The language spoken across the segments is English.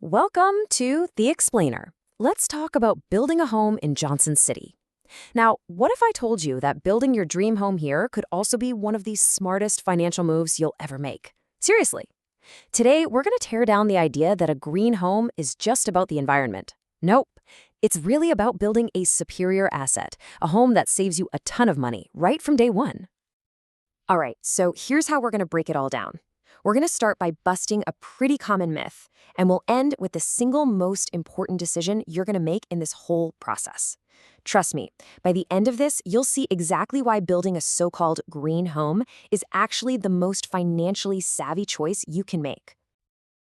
Welcome to The Explainer. Let's talk about building a home in Johnson City. Now, what if I told you that building your dream home here could also be one of the smartest financial moves you'll ever make? Seriously. Today, we're going to tear down the idea that a green home is just about the environment. Nope. It's really about building a superior asset, a home that saves you a ton of money right from day one. All right, so here's how we're going to break it all down. We're going to start by busting a pretty common myth, and we'll end with the single most important decision you're going to make in this whole process. Trust me, by the end of this, you'll see exactly why building a so-called green home is actually the most financially savvy choice you can make.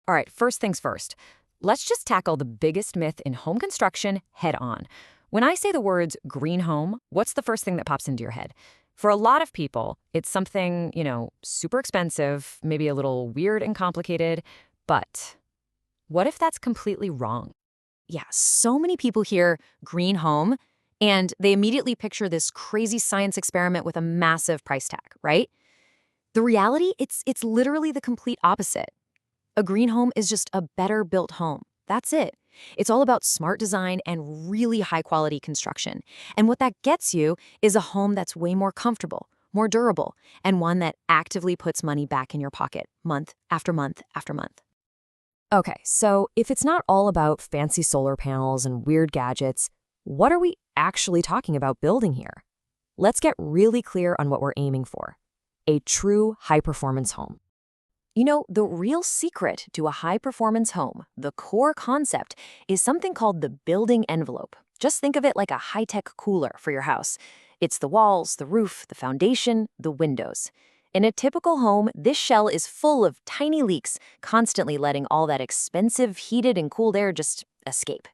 All right, first things first. Let's just tackle the biggest myth in home construction head on. When I say the words green home, what's the first thing that pops into your head? For a lot of people, it's something, super expensive, maybe a little weird and complicated, but what if that's completely wrong? Yeah, so many people hear green home, and they immediately picture this crazy science experiment with a massive price tag, right? The reality, it's literally the complete opposite. A green home is just a better built home. That's it. It's all about smart design and really high-quality construction. And what that gets you is a home that's way more comfortable, more durable, and one that actively puts money back in your pocket month after month after month. Okay, so if it's not all about fancy solar panels and weird gadgets, what are we actually talking about building here? Let's get really clear on what we're aiming for: a true high-performance home. The real secret to a high-performance home, the core concept, is something called the building envelope. Just think of it like a high-tech cooler for your house. It's the walls, the roof, the foundation, the windows. In a typical home, this shell is full of tiny leaks, constantly letting all that expensive heated and cooled air just escape.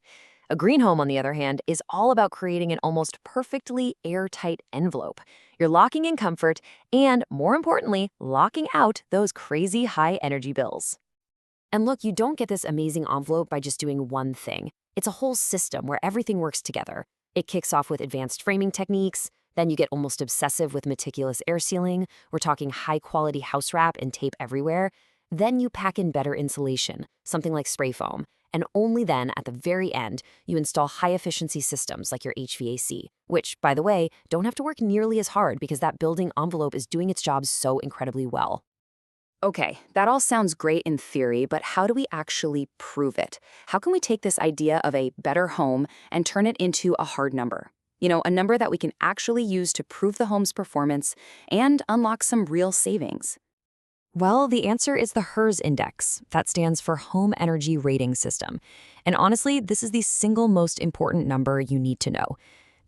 A green home, on the other hand, is all about creating an almost perfectly airtight envelope. You're locking in comfort and, more importantly, locking out those crazy high energy bills. And look, you don't get this amazing envelope by just doing one thing. It's a whole system where everything works together. It kicks off with advanced framing techniques, then you get almost obsessive with meticulous air sealing. We're talking high-quality house wrap and tape everywhere. Then you pack in better insulation, something like spray foam. And only then, at the very end, you install high-efficiency systems like your HVAC, which, by the way, don't have to work nearly as hard because that building envelope is doing its job so incredibly well. Okay, that all sounds great in theory, but how do we actually prove it? How can we take this idea of a better home and turn it into a hard number? A number that we can actually use to prove the home's performance and unlock some real savings. Well, the answer is the HERS index. That stands for Home Energy Rating System. And honestly, this is the single most important number you need to know.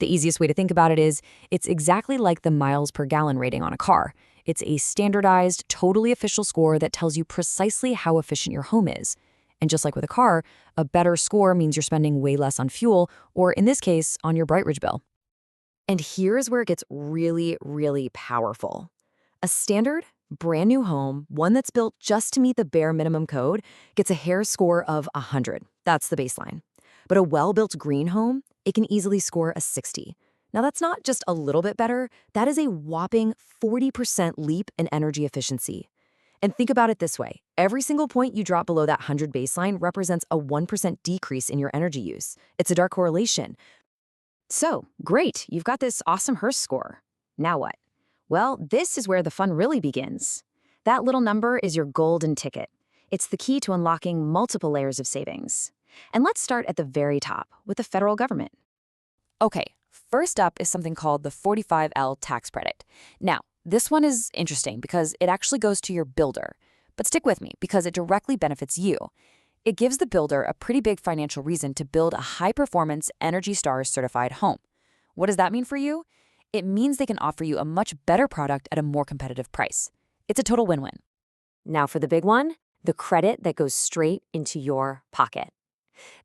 The easiest way to think about it is, it's exactly like the miles per gallon rating on a car. It's a standardized, totally official score that tells you precisely how efficient your home is. And just like with a car, a better score means you're spending way less on fuel, or in this case, on your Brightridge bill. And here's where it gets really, really powerful. A standard, brand new home, one that's built just to meet the bare minimum code, gets a HERS score of 100. That's the baseline. But a well-built green home, it can easily score a 60. Now that's not just a little bit better, that is a whopping 40% leap in energy efficiency. And think about it this way: every single point you drop below that 100 baseline represents a 1% decrease in your energy use. It's a direct correlation. So, great, you've got this awesome HERS score. Now what? Well, this is where the fun really begins. That little number is your golden ticket. It's the key to unlocking multiple layers of savings. And let's start at the very top with the federal government. Okay, first up is something called the 45L tax credit. Now, this one is interesting because it actually goes to your builder. But stick with me because it directly benefits you. It gives the builder a pretty big financial reason to build a high-performance Energy Stars certified home. What does that mean for you? It means they can offer you a much better product at a more competitive price. It's a total win-win. Now for the big one, the credit that goes straight into your pocket.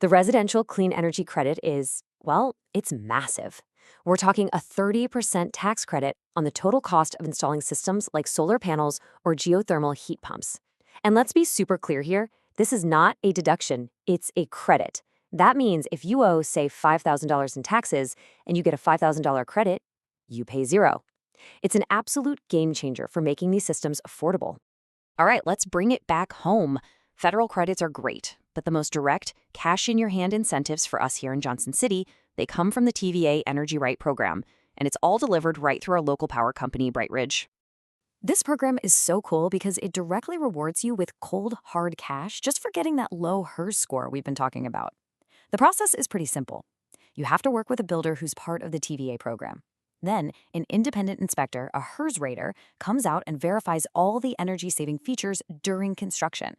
The residential clean energy credit is, well, it's massive. We're talking a 30% tax credit on the total cost of installing systems like solar panels or geothermal heat pumps. And let's be super clear here, this is not a deduction, it's a credit. That means if you owe, say, $5,000 in taxes and you get a $5,000 credit, you pay zero. It's an absolute game changer for making these systems affordable. All right, let's bring it back home. Federal credits are great, but the most direct, cash-in-your-hand incentives for us here in Johnson City, they come from the TVA EnergyRight program, and it's all delivered right through our local power company, Bright Ridge. This program is so cool because it directly rewards you with cold, hard cash just for getting that low HERS score we've been talking about. The process is pretty simple. You have to work with a builder who's part of the TVA program. Then, an independent inspector, a HERS rater, comes out and verifies all the energy-saving features during construction.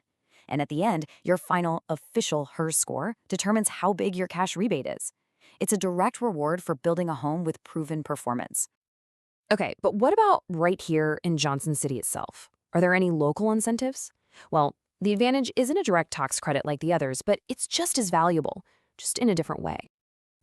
And at the end, your final official HERS score determines how big your cash rebate is. It's a direct reward for building a home with proven performance. Okay, but what about right here in Johnson City itself? Are there any local incentives? Well, the advantage isn't a direct tax credit like the others, but it's just as valuable, just in a different way.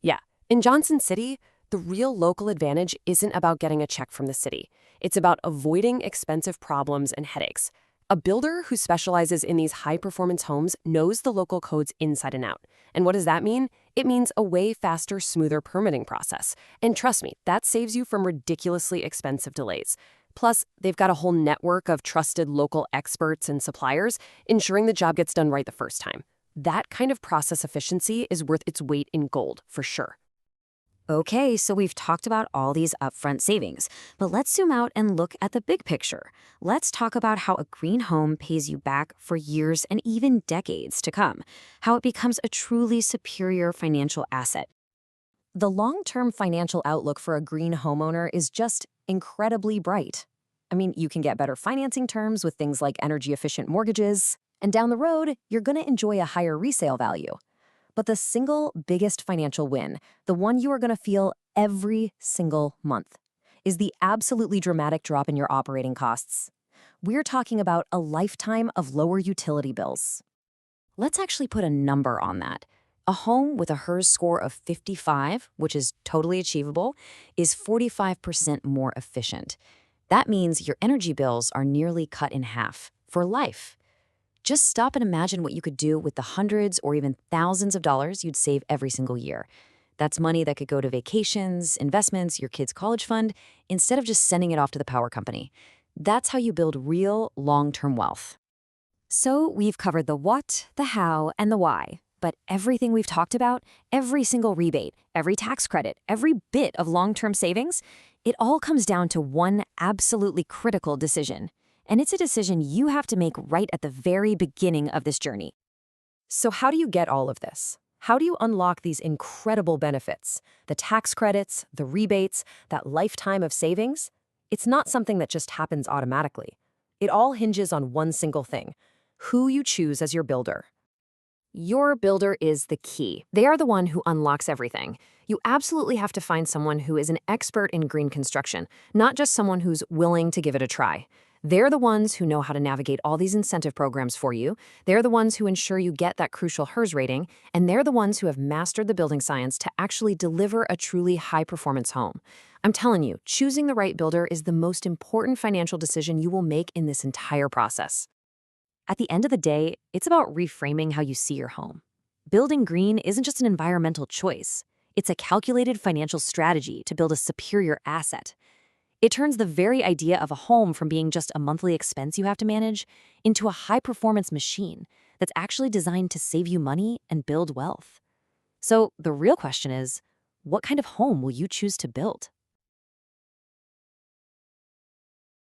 Yeah, in Johnson City, the real local advantage isn't about getting a check from the city. It's about avoiding expensive problems and headaches. A builder who specializes in these high-performance homes knows the local codes inside and out. And what does that mean? It means a way faster, smoother permitting process. And trust me, that saves you from ridiculously expensive delays. Plus, they've got a whole network of trusted local experts and suppliers, ensuring the job gets done right the first time. That kind of process efficiency is worth its weight in gold, for sure. Okay, so we've talked about all these upfront savings, but let's zoom out and look at the big picture. Let's talk about how a green home pays you back for years and even decades to come, how it becomes a truly superior financial asset. The long-term financial outlook for a green homeowner is just incredibly bright. I mean, you can get better financing terms with things like energy-efficient mortgages, and down the road, you're going to enjoy a higher resale value. But the single biggest financial win, the one you are going to feel every single month, is the absolutely dramatic drop in your operating costs. We're talking about a lifetime of lower utility bills. Let's actually put a number on that. A home with a HERS score of 55, which is totally achievable, is 45% more efficient. That means your energy bills are nearly cut in half for life. Just stop and imagine what you could do with the hundreds or even thousands of dollars you'd save every single year. That's money that could go to vacations, investments, your kids' college fund, instead of just sending it off to the power company. That's how you build real, long-term wealth. So we've covered the what, the how, and the why. But everything we've talked about, every single rebate, every tax credit, every bit of long-term savings, it all comes down to one absolutely critical decision. And it's a decision you have to make right at the very beginning of this journey. So how do you get all of this? How do you unlock these incredible benefits? The tax credits, the rebates, that lifetime of savings? It's not something that just happens automatically. It all hinges on one single thing: who you choose as your builder. Your builder is the key. They are the one who unlocks everything. You absolutely have to find someone who is an expert in green construction, not just someone who's willing to give it a try. They're the ones who know how to navigate all these incentive programs for you. They're the ones who ensure you get that crucial HERS rating, and they're the ones who have mastered the building science to actually deliver a truly high-performance home. I'm telling you, choosing the right builder is the most important financial decision you will make in this entire process. At the end of the day, it's about reframing how you see your home. Building green isn't just an environmental choice. It's a calculated financial strategy to build a superior asset. It turns the very idea of a home from being just a monthly expense you have to manage into a high-performance machine that's actually designed to save you money and build wealth. So the real question is, what kind of home will you choose to build?